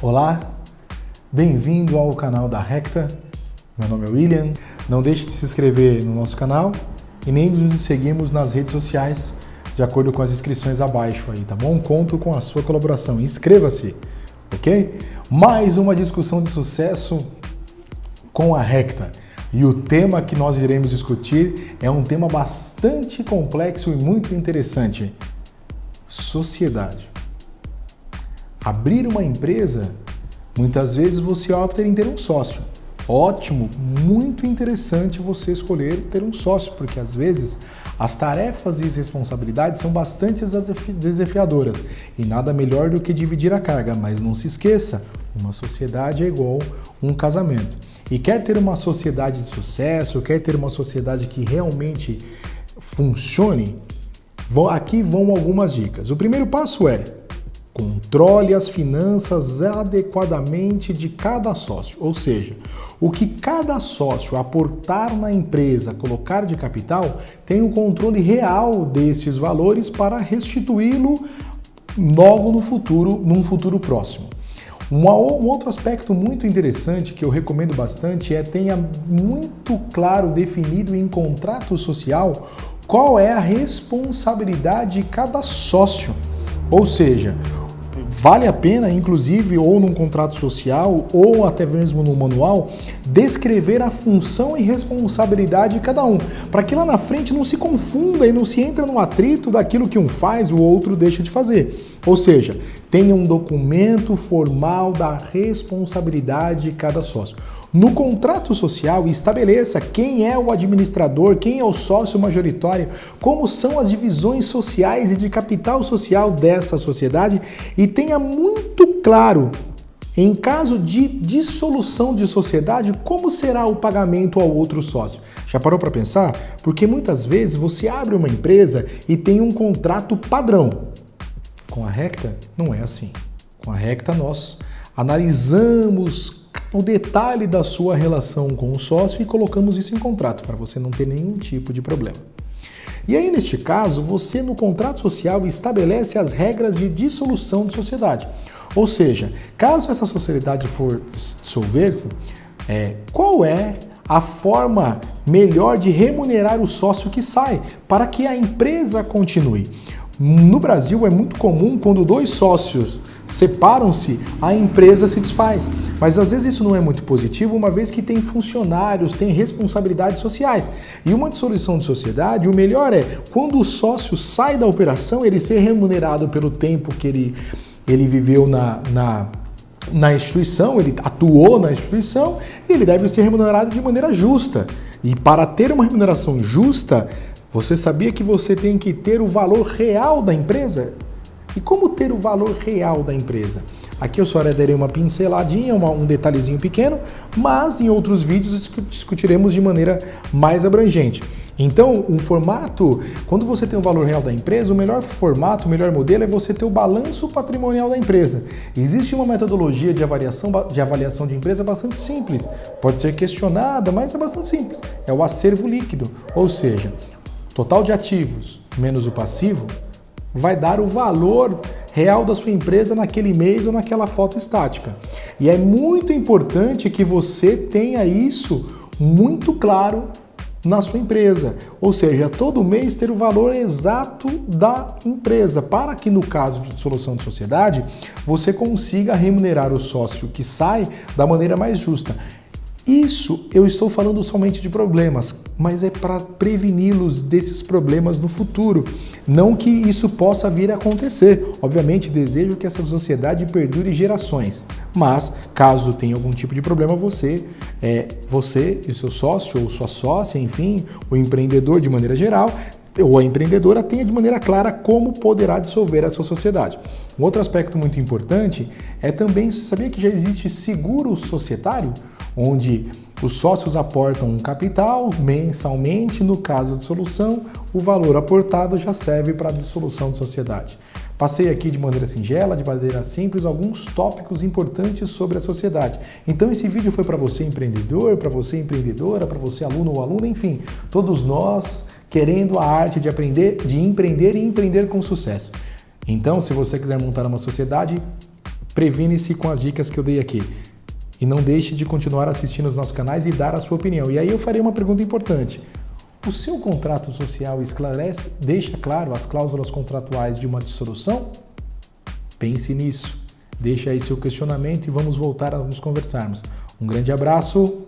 Olá, bem-vindo ao canal da Recta. Meu nome é William. Não deixe de se inscrever no nosso canal e nem de nos seguirmos nas redes sociais de acordo com as inscrições abaixo aí, tá bom? Conto com a sua colaboração. Inscreva-se, ok? Mais uma discussão de sucesso com a Recta. E o tema que nós iremos discutir é um tema bastante complexo e muito interessante. Sociedade. Abrir uma empresa, muitas vezes você opta em ter um sócio. Ótimo, muito interessante você escolher ter um sócio, porque às vezes as tarefas e as responsabilidades são bastante desafiadoras e nada melhor do que dividir a carga, mas não se esqueça, uma sociedade é igual um casamento. E quer ter uma sociedade de sucesso, quer ter uma sociedade que realmente funcione, aqui vão algumas dicas. O primeiro passo é: controle as finanças adequadamente de cada sócio, ou seja, o que cada sócio aportar na empresa, colocar de capital, tem o controle real desses valores para restituí-lo logo no futuro, num futuro próximo. Um outro aspecto muito interessante que eu recomendo bastante é tenha muito claro definido em contrato social qual é a responsabilidade de cada sócio, ou seja, vale a pena, inclusive, ou num contrato social, ou até mesmo no manual, descrever a função e responsabilidade de cada um, para que lá na frente não se confunda e não se entre no atrito daquilo que um faz, o outro deixa de fazer. Ou seja, tenha um documento formal da responsabilidade de cada sócio. No contrato social, estabeleça quem é o administrador, quem é o sócio majoritário, como são as divisões sociais e de capital social dessa sociedade e tenha muito claro, em caso de dissolução de sociedade, como será o pagamento ao outro sócio. Já parou para pensar? Porque muitas vezes você abre uma empresa e tem um contrato padrão. Com a Recta, não é assim. Com a Recta, nós analisamos o detalhe da sua relação com o sócio e colocamos isso em contrato, para você não ter nenhum tipo de problema. E aí, neste caso, você no contrato social estabelece as regras de dissolução de sociedade. Ou seja, caso essa sociedade for dissolver-se, qual é a forma melhor de remunerar o sócio que sai, para que a empresa continue? No Brasil é muito comum quando dois sócios separam-se, a empresa se desfaz. Mas às vezes isso não é muito positivo, uma vez que tem funcionários, tem responsabilidades sociais. E uma dissolução de sociedade, o melhor é, quando o sócio sai da operação, ele ser remunerado pelo tempo que ele viveu na instituição, ele atuou na instituição, e ele deve ser remunerado de maneira justa. E para ter uma remuneração justa, você sabia que você tem que ter o valor real da empresa? E como ter o valor real da empresa? Aqui eu só darei uma pinceladinha, um detalhezinho pequeno, mas em outros vídeos discutiremos de maneira mais abrangente. Então, um formato, quando você tem o valor real da empresa, o melhor formato, o melhor modelo é você ter o balanço patrimonial da empresa. Existe uma metodologia de avaliação de empresa bastante simples, pode ser questionada, mas é bastante simples. É o acervo líquido, ou seja, total de ativos menos o passivo vai dar o valor real da sua empresa naquele mês ou naquela foto estática. E é muito importante que você tenha isso muito claro na sua empresa, ou seja, todo mês ter o valor exato da empresa, para que no caso de dissolução de sociedade, você consiga remunerar o sócio que sai da maneira mais justa. Isso eu estou falando somente de problemas, mas é para preveni-los desses problemas no futuro. Não que isso possa vir a acontecer. Obviamente desejo que essa sociedade perdure gerações. Mas, caso tenha algum tipo de problema, você e seu sócio ou sua sócia, enfim, o empreendedor de maneira geral, ou a empreendedora tenha de maneira clara como poderá dissolver a sua sociedade. Um outro aspecto muito importante é também, sabia que já existe seguro societário? Onde os sócios aportam um capital mensalmente, no caso de dissolução, o valor aportado já serve para a dissolução de sociedade. Passei aqui de maneira singela, de maneira simples, alguns tópicos importantes sobre a sociedade. Então esse vídeo foi para você empreendedor, para você empreendedora, para você aluno ou aluna, enfim, todos nós querendo a arte de aprender, de empreender e empreender com sucesso. Então, se você quiser montar uma sociedade, previne-se com as dicas que eu dei aqui. E não deixe de continuar assistindo os nossos canais e dar a sua opinião. E aí eu farei uma pergunta importante. O seu contrato social esclarece, deixa claro as cláusulas contratuais de uma dissolução? Pense nisso. Deixe aí seu questionamento e vamos voltar a nos conversarmos. Um grande abraço.